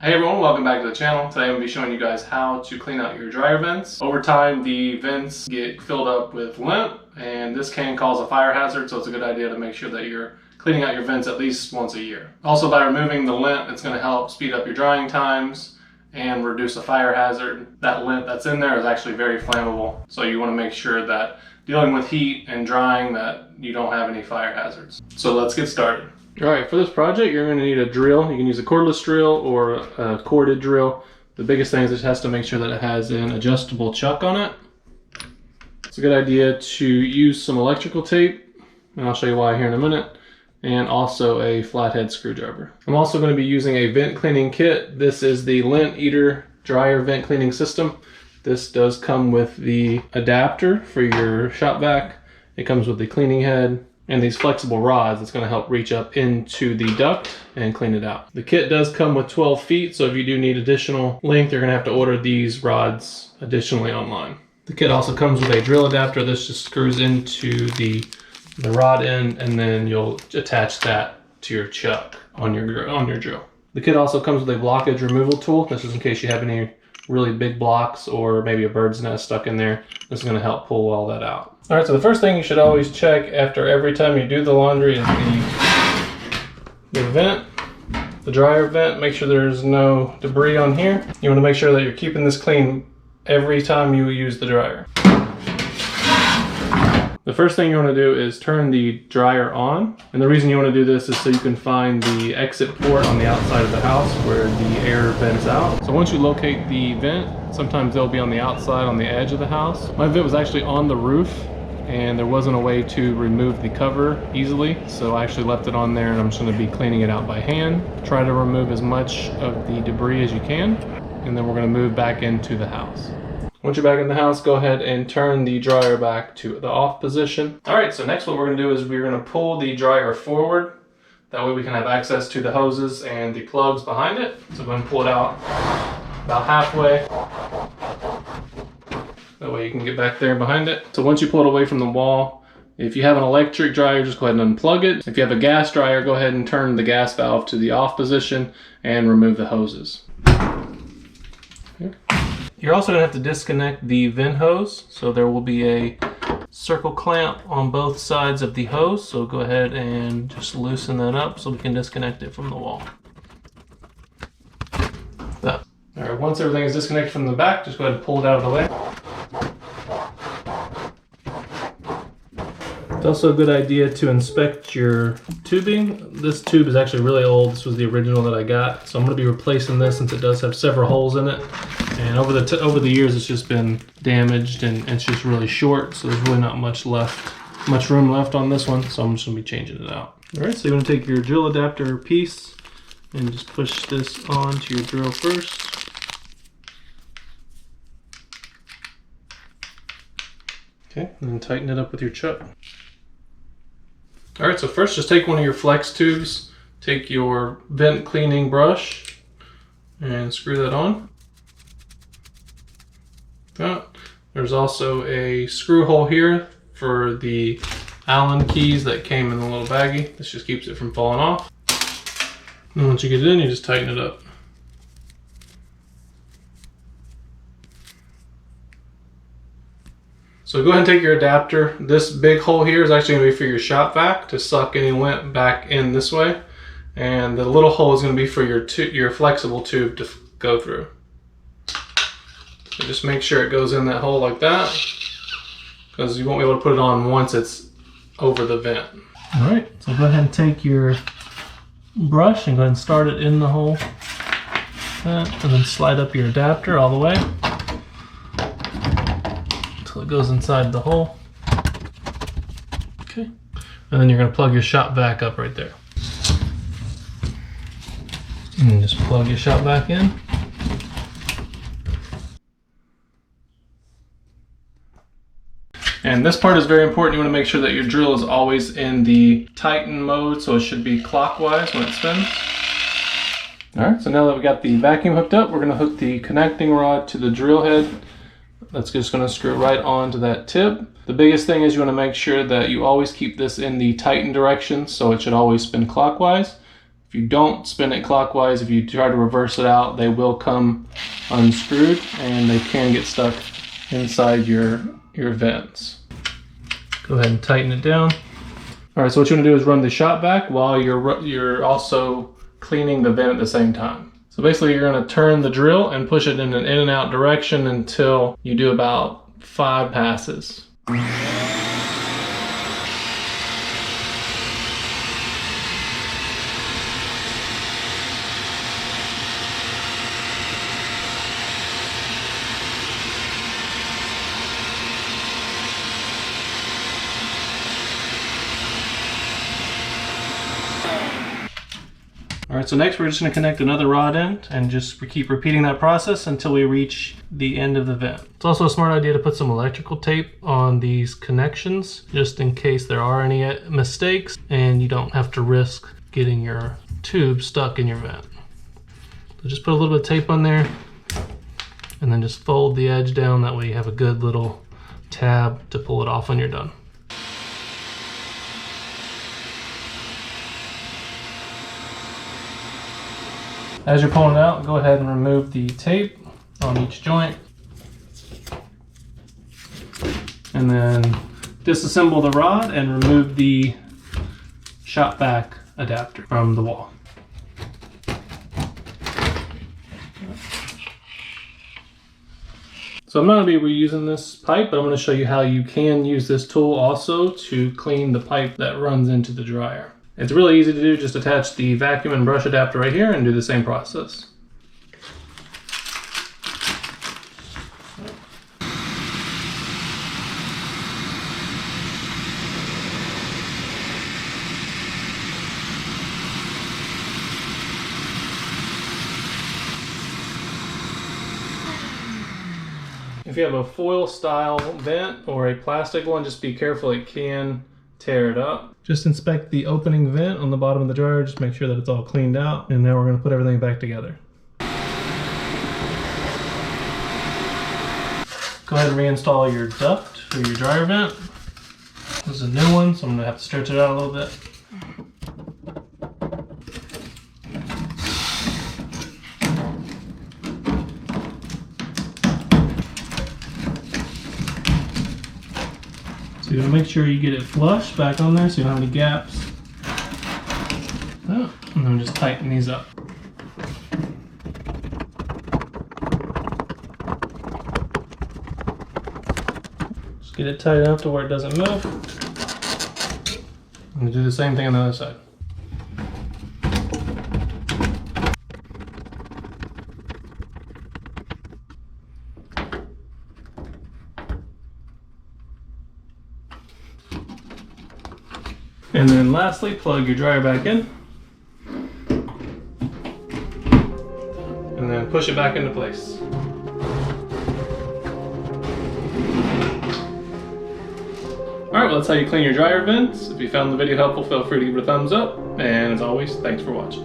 Hey everyone, welcome back to the channel. Today I'm going to be showing you guys how to clean out your dryer vents. Over time, the vents get filled up with lint, and this can cause a fire hazard, so it's a good idea to make sure that you're cleaning out your vents at least once a year. Also, by removing the lint, it's going to help speed up your drying times and reduce a fire hazard. That lint that's in there is actually very flammable, so you want to make sure that dealing with heat and drying that you don't have any fire hazards. So let's get started. Alright, for this project you're going to need a drill. You can use a cordless drill or a corded drill. The biggest thing is it has to make sure that it has an adjustable chuck on it. It's a good idea to use some electrical tape, and I'll show you why here in a minute, and also a flathead screwdriver. I'm also going to be using a vent cleaning kit. This is the Lint Eater dryer vent cleaning system. This does come with the adapter for your shop vac. It comes with the cleaning head and these flexible rods that's going to help reach up into the duct and clean it out. The kit does come with 12 feet, so if you do need additional length, you're going to have to order these rods additionally online. The kit also comes with a drill adapter. This just screws into the rod end, and then you'll attach that to your chuck on your drill. The kit also comes with a blockage removal tool. This is in case you have any really big blocks or maybe a bird's nest stuck in there. This is going to help pull all that out. All right, so the first thing you should always check after every time you do the laundry is the vent, the dryer vent. Make sure there's no debris on here. You want to make sure that you're keeping this clean every time you use the dryer. The first thing you want to do is turn the dryer on, and the reason you want to do this is so you can find the exit port on the outside of the house where the air vents out. So once you locate the vent, sometimes they'll be on the outside on the edge of the house. My vent was actually on the roof, and there wasn't a way to remove the cover easily, so I actually left it on there, and I'm just going to be cleaning it out by hand. Try to remove as much of the debris as you can, and then we're going to move back into the house. Once you're back in the house, go ahead and turn the dryer back to the off position. All right, so next what we're going to do is we're going to pull the dryer forward. That way we can have access to the hoses and the plugs behind it. So go ahead and pull it out about halfway. That way you can get back there behind it. So once you pull it away from the wall, if you have an electric dryer, just go ahead and unplug it. If you have a gas dryer, go ahead and turn the gas valve to the off position and remove the hoses. Okay. You're also going to have to disconnect the vent hose. So there will be a circle clamp on both sides of the hose. So go ahead and just loosen that up so we can disconnect it from the wall. That. All right, once everything is disconnected from the back, just go ahead and pull it out of the way. It's also a good idea to inspect your tubing. This tube is actually really old. This was the original that I got. So I'm going to be replacing this since it does have several holes in it. And over the years, it's just been damaged and it's just really short. So there's really not much room left on this one. So I'm just going to be changing it out. All right, so you're going to take your drill adapter piece and just push this onto your drill first. Okay, and then tighten it up with your chuck. All right, so first just take one of your flex tubes, take your vent cleaning brush, and screw that on. There's also a screw hole here for the Allen keys that came in the little baggie. This just keeps it from falling off. And once you get it in, you just tighten it up. So go ahead and take your adapter. This big hole here is actually going to be for your shop vac to suck any lint back in this way. And the little hole is going to be for your flexible tube to go through. So just make sure it goes in that hole like that, because you won't be able to put it on once it's over the vent. All right, so go ahead and take your brush and go ahead and start it in the hole. And then slide up your adapter all the way until it goes inside the hole. Okay, and then you're going to plug your shop vac up right there. And just plug your shop vac in. And this part is very important. You want to make sure that your drill is always in the tighten mode, so it should be clockwise when it spins. All right, so now that we got the vacuum hooked up, we're going to hook the connecting rod to the drill head. That's just going to screw right onto that tip. The biggest thing is you want to make sure that you always keep this in the tighten direction, so it should always spin clockwise. If you don't spin it clockwise, if you try to reverse it out, they will come unscrewed and they can get stuck inside your vents. Go ahead and tighten it down. All right, so what you want to do is run the shop vac while you're also cleaning the vent at the same time. So basically you're going to turn the drill and push it in an in and out direction until you do about 5 passes. All right, so next we're just going to connect another rod end and just keep repeating that process until we reach the end of the vent. It's also a smart idea to put some electrical tape on these connections just in case there are any mistakes and you don't have to risk getting your tube stuck in your vent. So just put a little bit of tape on there and then just fold the edge down. That way you have a good little tab to pull it off when you're done. As you're pulling it out, go ahead and remove the tape on each joint. And then disassemble the rod and remove the shop vac adapter from the wall. So I'm not going to be reusing this pipe, but I'm going to show you how you can use this tool also to clean the pipe that runs into the dryer. It's really easy to do, just attach the vacuum and brush adapter right here and do the same process. If you have a foil style vent or a plastic one, just be careful, it can tear it up. Just inspect the opening vent on the bottom of the dryer, just make sure that it's all cleaned out, and now we're going to put everything back together. Go ahead and reinstall your duct for your dryer vent. This is a new one, so I'm going to have to stretch it out a little bit. So you're going to make sure you get it flush back on there so you don't have any gaps. Oh, and then just tighten these up. Just get it tight enough to where it doesn't move. I'm going to do the same thing on the other side. And then lastly, plug your dryer back in. And then push it back into place. Alright, well that's how you clean your dryer vents. If you found the video helpful, feel free to give it a thumbs up. And as always, thanks for watching.